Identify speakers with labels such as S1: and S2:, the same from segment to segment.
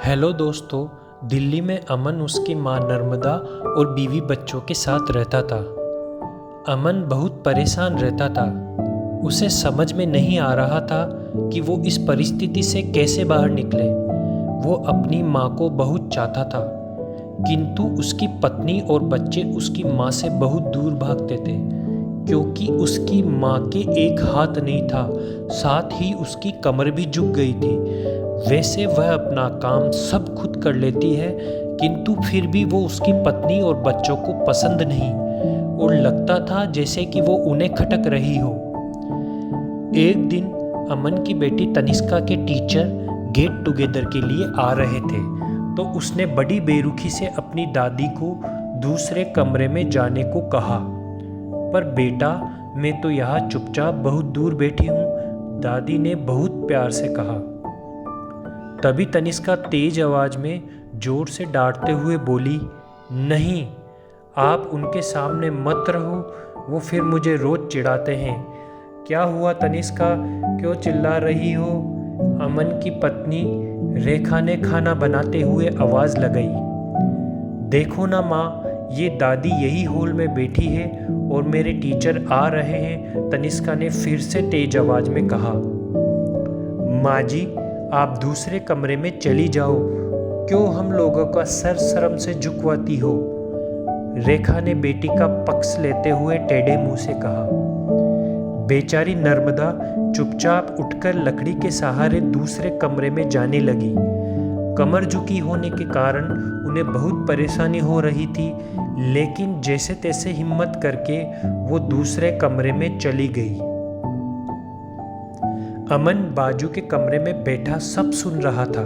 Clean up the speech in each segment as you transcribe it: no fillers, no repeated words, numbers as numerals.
S1: Hello दोस्तों। दिल्ली में अमन उसकी मां नर्मदा और बीवी बच्चों के साथ रहता था। अमन बहुत परेशान रहता था। उसे समझ में नहीं आ रहा था कि वो इस परिस्थिति से कैसे बाहर निकले। वो अपनी मां को बहुत चाहता था, किंतु उसकी पत्नी और बच्चे उसकी मां से बहुत दूर भागते थे, क्योंकि उसकी मां के एक हाथ नहीं था, साथ ही उसकी कमर भी झुक गई थी। वैसे वह अपना काम सब खुद कर लेती है, किंतु फिर भी वो उसकी पत्नी और बच्चों को पसंद नहीं, और लगता था जैसे कि वो उन्हें खटक रही हो। एक दिन अमन की बेटी तनिष्का के टीचर गेट टुगेदर के लिए आ रहे थे, तो उसने बड़ी बेरुखी से अपनी दादी को दूसरे कमरे में जाने को कहा। पर बेटा, मैं तो यहाँ चुपचाप बहुत दूर बैठी हूँ, दादी ने बहुत प्यार से कहा। तभी तनिष्का तेज आवाज में जोर से डांटते हुए बोली, नहीं, आप उनके सामने मत रहो, वो फिर मुझे रोज चिढ़ाते हैं। क्या हुआ तनिष्का, क्यों चिल्ला रही हो? अमन की पत्नी रेखा ने खाना बनाते हुए आवाज लगाई। देखो ना माँ, ये दादी यही हॉल में बैठी है और मेरे टीचर आ रहे हैं, तनिष्का ने फिर से तेज आवाज में कहा। माँ जी, आप दूसरे कमरे में चली जाओ, क्यों हम लोगों का सर शर्म से झुकवाती हो? रेखा ने बेटी का पक्ष लेते हुए टेढ़े मुंह से कहा। बेचारी नर्मदा चुपचाप उठकर लकड़ी के सहारे दूसरे कमरे में जाने लगी। कमर झुकी होने के कारण उन्हें बहुत परेशानी हो रही थी, लेकिन जैसे तैसे हिम्मत करके वो दूसरे कमरे में चली गई। अमन बाजू के कमरे में बैठा सब सुन रहा था।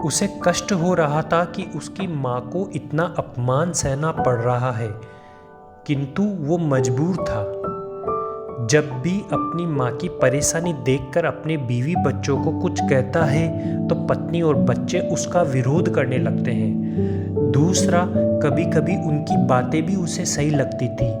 S1: उसे कष्ट हो रहा था कि उसकी माँ को इतना अपमान सहना पड़ रहा है, किंतु वो मजबूर था। जब भी अपनी माँ की परेशानी देखकर अपने बीवी बच्चों को कुछ कहता है, तो पत्नी और बच्चे उसका विरोध करने लगते हैं। दूसरा, कभी कभी उनकी बातें भी उसे सही लगती थी।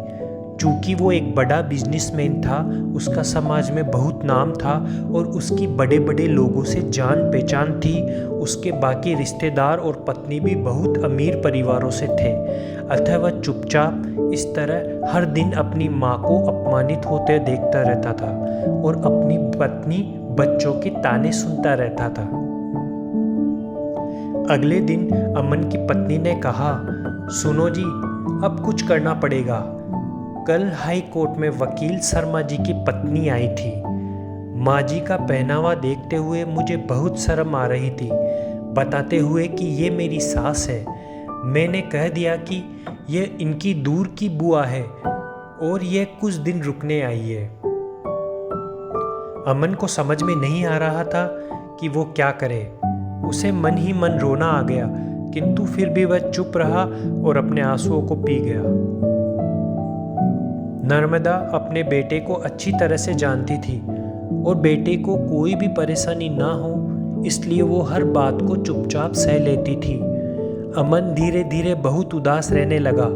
S1: चूँकि वो एक बड़ा बिजनेसमैन था, उसका समाज में बहुत नाम था और उसकी बड़े बड़े लोगों से जान पहचान थी। उसके बाकी रिश्तेदार और पत्नी भी बहुत अमीर परिवारों से थे, अतः वह चुपचाप इस तरह हर दिन अपनी माँ को अपमानित होते देखता रहता था और अपनी पत्नी बच्चों के ताने सुनता रहता था। अगले दिन अमन की पत्नी ने कहा, सुनो जी, अब कुछ करना पड़ेगा। कल हाई कोर्ट में वकील शर्मा जी की पत्नी आई थी। माँ जी का पहनावा देखते हुए मुझे बहुत शर्म आ रही थी, बताते हुए कि ये मेरी सास है। मैंने कह दिया कि ये इनकी दूर की बुआ है और ये कुछ दिन रुकने आई है। अमन को समझ में नहीं आ रहा था कि वो क्या करे। उसे मन ही मन रोना आ गया, किंतु फिर भी वह चुप रहा और अपने आंसुओं को पी गया। नर्मदा अपने बेटे को अच्छी तरह से जानती थी और बेटे को कोई भी परेशानी ना हो, इसलिए वो हर बात को चुपचाप सह लेती थी। अमन धीरे धीरे बहुत उदास रहने लगा।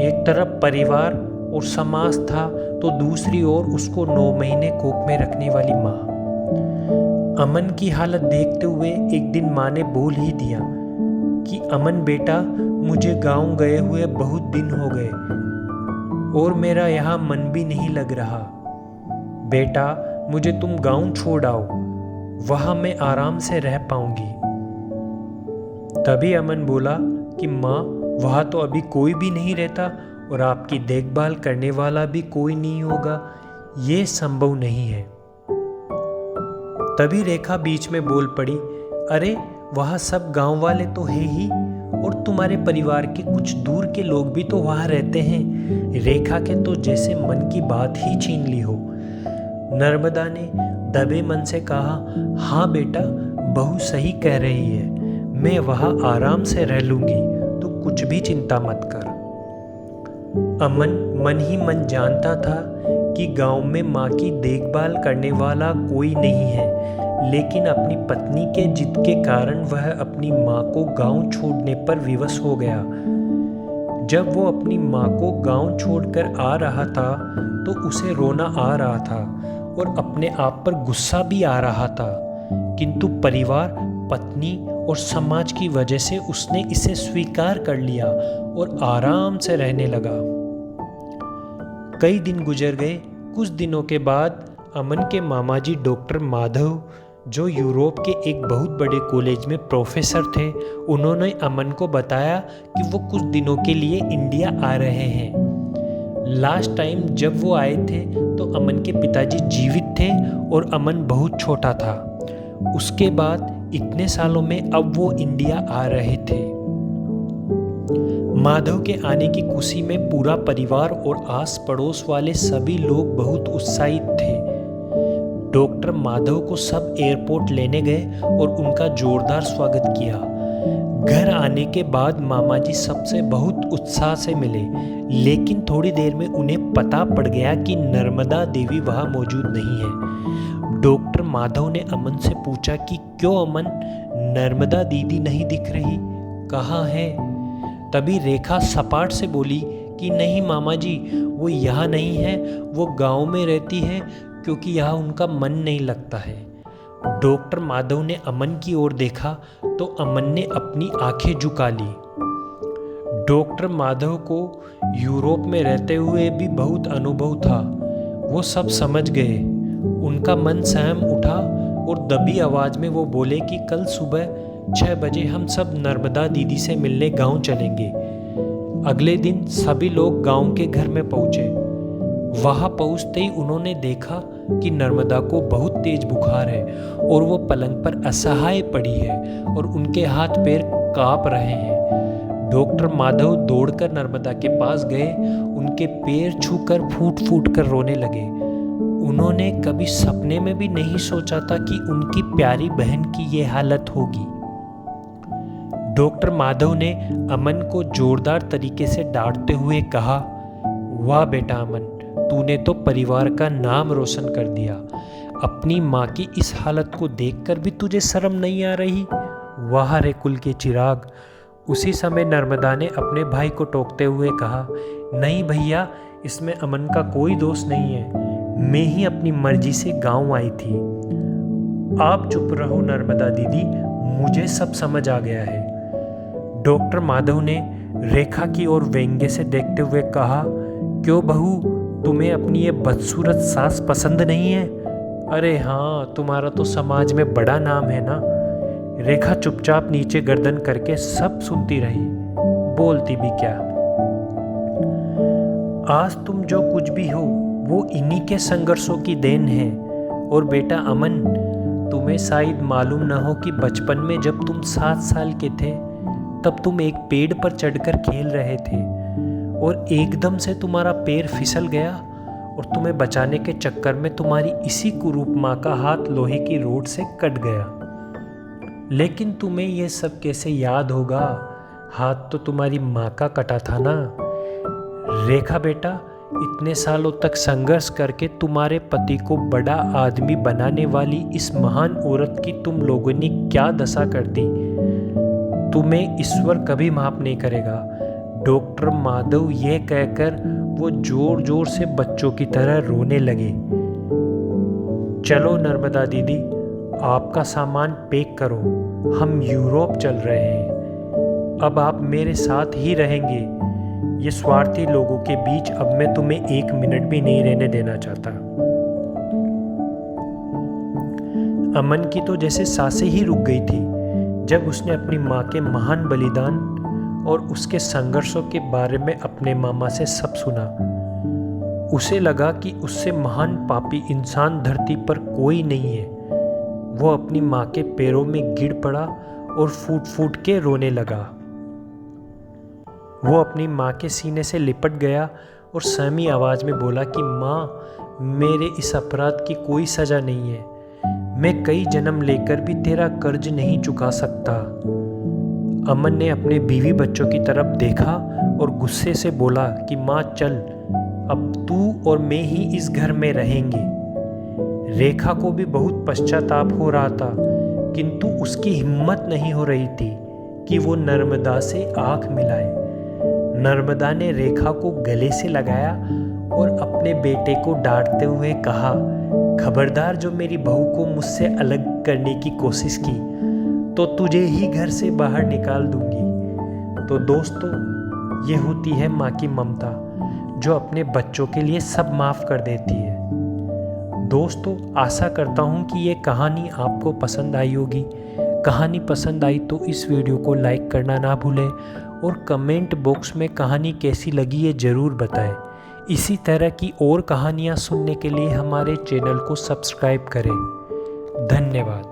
S1: एक तरफ परिवार और समाज था, तो दूसरी ओर उसको 9 महीने कोख में रखने वाली माँ। अमन की हालत देखते हुए एक दिन माँ ने बोल ही दिया कि अमन बेटा, मुझे गाँव गए हुए बहुत दिन हो गए और मेरा यहाँ मन भी नहीं लग रहा। बेटा, मुझे तुम गांव छोड़ आओ, वहां मैं आराम से रह पाऊंगी। तभी अमन बोला कि माँ, वहां तो अभी कोई भी नहीं रहता और आपकी देखभाल करने वाला भी कोई नहीं होगा, ये संभव नहीं है। तभी रेखा बीच में बोल पड़ी, अरे वहां सब गांव वाले तो है ही, और तुम्हारे परिवार के कुछ दूर के लोग भी तो वहां रहते हैं। रेखा के तो जैसे मन की बात ही छीन ली हो। नर्मदा ने दबे मन से कहा, हाँ बेटा, बहू सही कह रही है, मैं वहां आराम से रह लूंगी, तो कुछ भी चिंता मत कर। अमन मन ही मन जानता था कि गांव में माँ की देखभाल करने वाला कोई नहीं है, लेकिन अपनी पत्नी के जिद के कारण वह अपनी माँ को गांव छोड़ने पर विवश हो गया। जब वो अपनी माँ को गांव छोड़कर आ रहा था, तो उसे रोना आ रहा था और अपने आप पर गुस्सा भी आ रहा था, किंतु परिवार पत्नी और समाज की वजह से उसने इसे स्वीकार कर लिया और आराम से रहने लगा। कई दिन गुजर गए। कुछ दिनों के बाद अमन के मामा जी डॉक्टर माधव, जो यूरोप के एक बहुत बड़े कॉलेज में प्रोफेसर थे, उन्होंने अमन को बताया कि वो कुछ दिनों के लिए इंडिया आ रहे हैं। लास्ट टाइम जब वो आए थे तो अमन के पिताजी जीवित थे और अमन बहुत छोटा था। उसके बाद इतने सालों में अब वो इंडिया आ रहे थे। माधव के आने की खुशी में पूरा परिवार और आस पड़ोस वाले सभी लोग बहुत उत्साहित थे। डॉक्टर माधव को सब एयरपोर्ट लेने गए और उनका जोरदार स्वागत किया। घर आने के बाद मामा जी सबसे बहुत उत्साह से मिले, लेकिन थोड़ी देर में उन्हें पता पड़ गया कि नर्मदा देवी वहाँ मौजूद नहीं है। डॉक्टर माधव ने अमन से पूछा कि क्यों अमन, नर्मदा दीदी नहीं दिख रही, कहाँ है? तभी रेखा सपाट से बोली कि नहीं मामा जी, वो यहाँ नहीं है, वो गांव में रहती है क्योंकि यहाँ उनका मन नहीं लगता है। डॉक्टर माधव ने अमन की ओर देखा तो अमन ने अपनी आंखें झुका ली। डॉक्टर माधव को यूरोप में रहते हुए भी बहुत अनुभव था। वो सब समझ गए। उनका मन सहम उठा और दबी आवाज में वो बोले कि कल सुबह 6 बजे हम सब नर्मदा दीदी से मिलने गांव चलेंगे। अगले दिन सभी लोग गांव के घर में पहुंचे। वहां पहुंचते ही उन्होंने देखा कि नर्मदा को बहुत तेज बुखार है और वो पलंग पर असहाय पड़ी है और उनके हाथ पैर कांप रहे हैं। डॉक्टर माधव दौड़कर नर्मदा के पास गए, उनके पैर छूकर फूट फूट कर रोने लगे। उन्होंने कभी सपने में भी नहीं सोचा था कि उनकी प्यारी बहन की ये हालत होगी। डॉक्टर माधव ने अमन को जोरदार तरीके से डांटते हुए कहा, वाह बेटा अमन, तूने तो परिवार का नाम रोशन कर दिया। अपनी माँ की इस हालत को देखकर भी तुझे शर्म नहीं आ रही? वाह रे कुल के चिराग। उसी समय नर्मदा ने अपने भाई को टोकते हुए कहा, नहीं भैया, इसमें अमन का कोई दोष नहीं है। मैं ही अपनी मर्जी से गांव आई थी। आप चुप रहो नर्मदा दीदी, मुझे सब समझ आ गया है। डॉक्टर माधव ने रेखा की ओर व्यंग्य से देखते हुए कहा, क्यों बहू, तुम्हें अपनी ये बदसूरत सास पसंद नहीं है? अरे हाँ, तुम्हारा तो समाज में बड़ा नाम है ना। रेखा चुपचाप नीचे गर्दन करके सब सुनती रही, बोलती भी क्या। आज तुम जो कुछ भी हो वो इन्हीं के संघर्षों की देन है। और बेटा अमन, तुम्हें शायद मालूम न हो कि बचपन में जब तुम 7 साल के थे तब तुम एक पेड़ पर चढ़कर खेल रहे थे और एकदम से तुम्हारा पैर फिसल गया और तुम्हें बचाने के चक्कर में तुम्हारी इसी कुरूप माँ का हाथ लोहे की रोड से कट गया। लेकिन तुम्हें यह सब कैसे याद होगा? हाथ तो तुम्हारी माँ का कटा था ना। रेखा बेटा, इतने सालों तक संघर्ष करके तुम्हारे पति को बड़ा आदमी बनाने वाली इस महान औरत की तुम लोगों ने क्या दशा कर दी, तुम्हें ईश्वर कभी माफ नहीं करेगा। डॉक्टर माधव ये कहकर वो जोर जोर से बच्चों की तरह रोने लगे। चलो नर्मदा दीदी, आपका सामान पैक करो, हम यूरोप चल रहे हैं। अब आप मेरे साथ ही रहेंगे। ये स्वार्थी लोगों के बीच अब मैं तुम्हें 1 मिनट भी नहीं रहने देना चाहता। अमन की तो जैसे सांसें ही रुक गई थी जब उसने अपनी माँ के महान बलिदान और उसके संघर्षों के बारे में अपने मामा से सब सुना। उसे लगा कि उससे महान पापी इंसान धरती पर कोई नहीं है। वो अपनी माँ के पैरों में गिर पड़ा और फूट फूट के रोने लगा। वो अपनी माँ के सीने से लिपट गया और सहमी आवाज में बोला कि माँ, मेरे इस अपराध की कोई सजा नहीं है। मैं कई जन्म लेकर भी तेरा कर्ज नहीं चुका सकता। अमन ने अपने बीवी बच्चों की तरफ देखा और गुस्से से बोला कि माँ चल, अब तू और मैं ही इस घर में रहेंगे। रेखा को भी बहुत पश्चाताप हो रहा था, किंतु उसकी हिम्मत नहीं हो रही थी कि वो नर्मदा से आंख मिलाए। नर्मदा ने रेखा को गले से लगाया और अपने बेटे को डांटते हुए कहा, खबरदार जो मेरी बहू को मुझसे अलग करने की कोशिश की तो तुझे ही घर से बाहर निकाल दूंगी। तो दोस्तों, ये होती है माँ की ममता, जो अपने बच्चों के लिए सब माफ़ कर देती है। दोस्तों, आशा करता हूँ कि ये कहानी आपको पसंद आई होगी। कहानी पसंद आई तो इस वीडियो को लाइक करना ना भूलें और कमेंट बॉक्स में कहानी कैसी लगी ये ज़रूर बताएं। इसी तरह की और कहानियाँ सुनने के लिए हमारे चैनल को सब्सक्राइब करें। धन्यवाद।